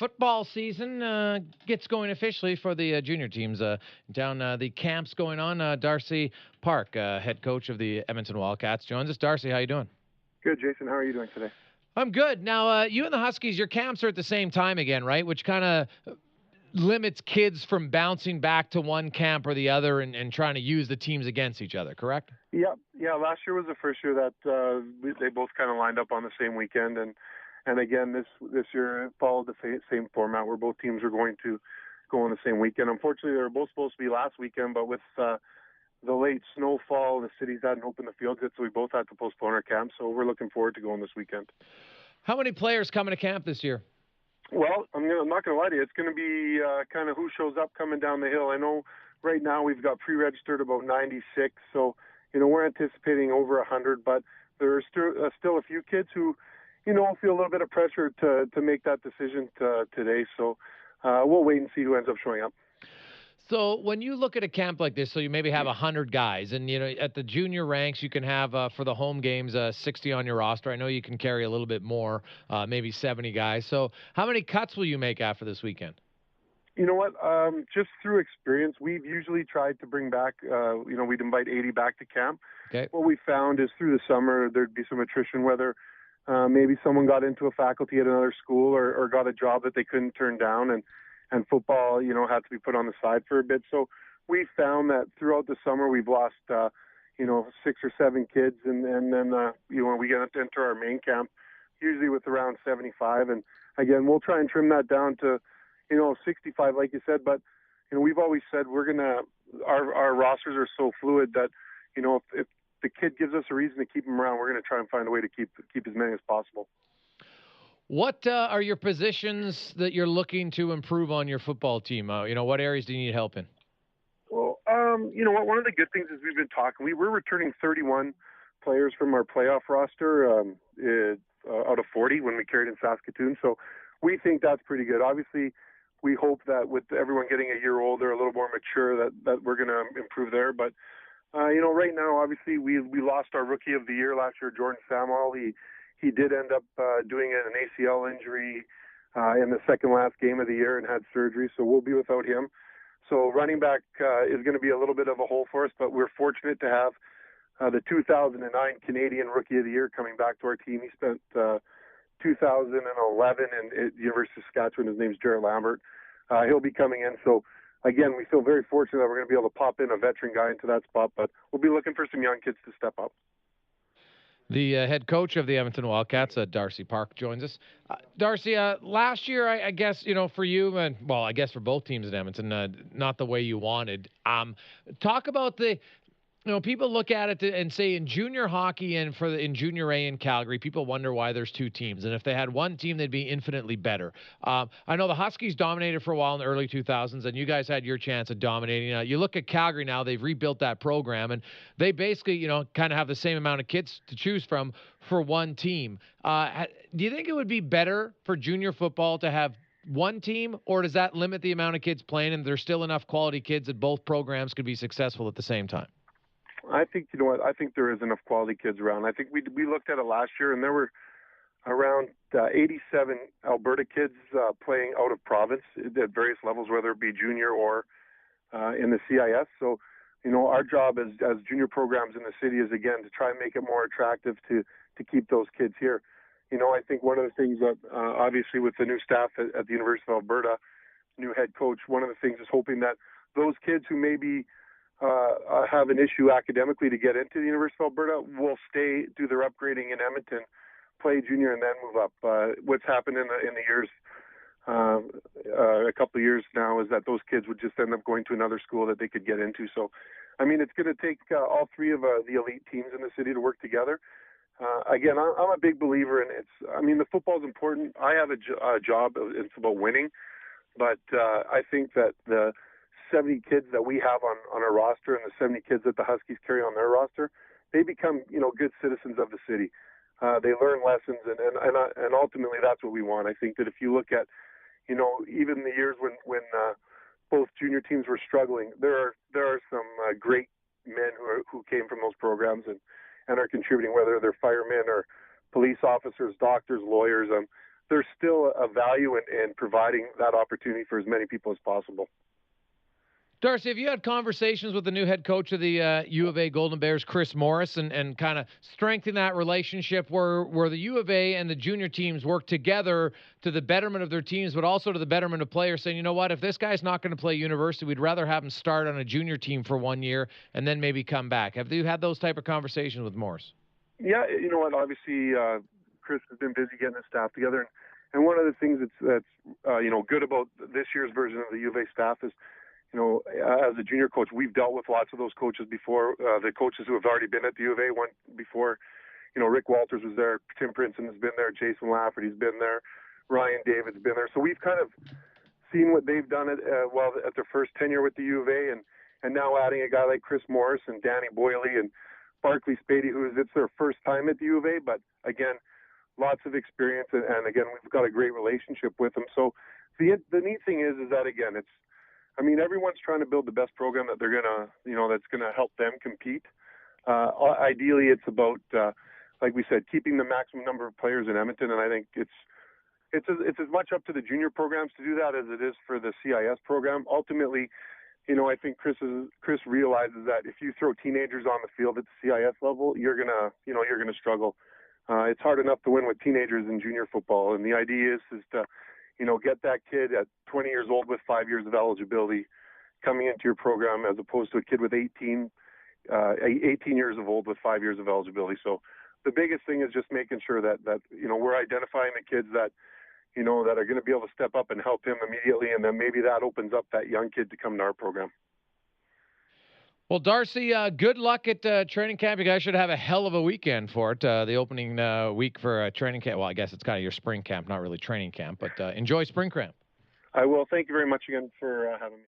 football season gets going officially for the junior teams down the camps going on. Darcy Park, head coach of the Edmonton Wildcats, joins us. Darcy, how you doing? Good, Jason. How are you doing today? I'm good. Now, you and the Huskies, your camps are at the same time again, right? Which kind of limits kids from bouncing back to one camp or the other and trying to use the teams against each other, correct? Yeah. Last year was the first year that they both kind of lined up on the same weekend, and again this year it followed the same format where both teams were going to go on the same weekend. Unfortunately, they were both supposed to be last weekend, but with the late snowfall, the cities hadn't opened the fields yet, so we both had to postpone our camp. So we're looking forward to going this weekend. How many players coming to camp this year? Well, I'm not going to lie to you. It's going to be kind of who shows up coming down the hill. I know right now we've got pre-registered about 96, so we're anticipating over 100. But there are still a few kids who, feel a little bit of pressure to make that decision today. So we'll wait and see who ends up showing up. So when you look at a camp like this, so you maybe have 100 guys, and at the junior ranks you can have for the home games 60 on your roster. I know you can carry a little bit more, maybe 70 guys. So how many cuts will you make after this weekend? You know what? Just through experience, we've usually tried to bring back. We'd invite 80 back to camp. Okay. What we found is through the summer there'd be some attrition, whether maybe someone got into a faculty at another school or got a job that they couldn't turn down, and football, had to be put on the side for a bit. So we found that throughout the summer we've lost, 6 or 7 kids, and then, we get to enter our main camp, usually with around 75. And again, we'll try and trim that down to, 65, like you said. But, we've always said our rosters are so fluid that, if the kid gives us a reason to keep him around, we're going to try and find a way to keep as many as possible. What are your positions that you're looking to improve on your football team? What areas do you need help in? Well, what? One of the good things is we've been talking. We're returning 31 players from our playoff roster out of 40 when we carried in Saskatoon. So we think that's pretty good. Obviously, we hope that with everyone getting a year older, a little more mature, that we're going to improve there. But right now, obviously, we lost our rookie of the year last year, Jordan Samwell. He did end up doing an ACL injury in the second last game of the year and had surgery, so we'll be without him. So running back is going to be a little bit of a hole for us, but we're fortunate to have the 2009 Canadian Rookie of the Year coming back to our team. He spent 2011 at the University of Saskatchewan. His name's Jarrett Lambert. He'll be coming in. So, again, we feel very fortunate that we're going to be able to pop in a veteran guy into that spot, but we'll be looking for some young kids to step up. The head coach of the Edmonton Wildcats, Darcy Park, joins us. Darcy, last year, I guess, for you, and well, I guess for both teams in Edmonton, not the way you wanted. Talk about people look at it and say in junior hockey and in junior A in Calgary, people wonder why there's two teams. And if they had one team, they'd be infinitely better. I know the Huskies dominated for a while in the early 2000s, and you guys had your chance of dominating. You look at Calgary now, they've rebuilt that program, and they basically, kind of have the same amount of kids to choose from for one team. Do you think it would be better for junior football to have one team, or does that limit the amount of kids playing, and there's still enough quality kids that both programs could be successful at the same time? I think, I think there is enough quality kids around. I think we looked at it last year, and there were around 87 Alberta kids playing out of province at various levels, whether it be junior or in the CIS. So, our job as junior programs in the city is, again, to try and make it more attractive to keep those kids here. I think one of the things that, obviously, with the new staff at the University of Alberta, new head coach, one of the things is hoping that those kids who maybe have an issue academically to get into the University of Alberta will stay, do their upgrading in Edmonton, play junior, and then move up. What's happened in the years, a couple of years now, is that those kids would just end up going to another school that they could get into. So, it's going to take all three of the elite teams in the city to work together. Again, I'm a big believer in it. The football is important. I have a job. It's about winning. But I think that the 70 kids that we have on our roster and the 70 kids that the Huskies carry on their roster, they become, good citizens of the city. They learn lessons, and ultimately that's what we want. I think that if you look at, even the years when both junior teams were struggling, there are some great men who came from those programs and are contributing, whether they're firemen or police officers, doctors, lawyers. there's still a value in providing that opportunity for as many people as possible. Darcy, have you had conversations with the new head coach of the U of A Golden Bears, Chris Morris, and kind of strengthen that relationship where the U of A and the junior teams work together to the betterment of their teams, but also to the betterment of players, saying, you know what, if this guy's not going to play university, we'd rather have him start on a junior team for 1 year and then maybe come back. Have you had those type of conversations with Morris? Yeah, you know what, obviously Chris has been busy getting his staff together. And one of the things that's good about this year's version of the U of A staff is, as a junior coach, we've dealt with lots of those coaches before. The coaches who have already been at the U of A went before. Rick Walters was there, Tim Princeton has been there, Jason Lafferty's been there, Ryan David's been there. So we've kind of seen what they've done at their first tenure with the U of A, and now adding a guy like Chris Morris and Danny Boyley and Barkley Spady, it's their first time at the U of A, but again, lots of experience, and again, we've got a great relationship with them. So the neat thing is that again, everyone's trying to build the best program that they're gonna, that's gonna help them compete. Ideally, it's about, like we said, keeping the maximum number of players in Edmonton, and I think it's as much up to the junior programs to do that as it is for the CIS program. Ultimately, I think Chris realizes that if you throw teenagers on the field at the CIS level, you're gonna struggle. It's hard enough to win with teenagers in junior football, and the idea is to get that kid at 20 years old with 5 years of eligibility coming into your program, as opposed to a kid with 18 years of old with 5 years of eligibility. So the biggest thing is just making sure that we're identifying the kids that that are going to be able to step up and help him immediately, and then maybe that opens up that young kid to come to our program. Well, Darcy, good luck at training camp. You guys should have a hell of a weekend for it. The opening week for training camp. Well, I guess it's kind of your spring camp, not really training camp, but enjoy spring camp. I will. Thank you very much again for having me.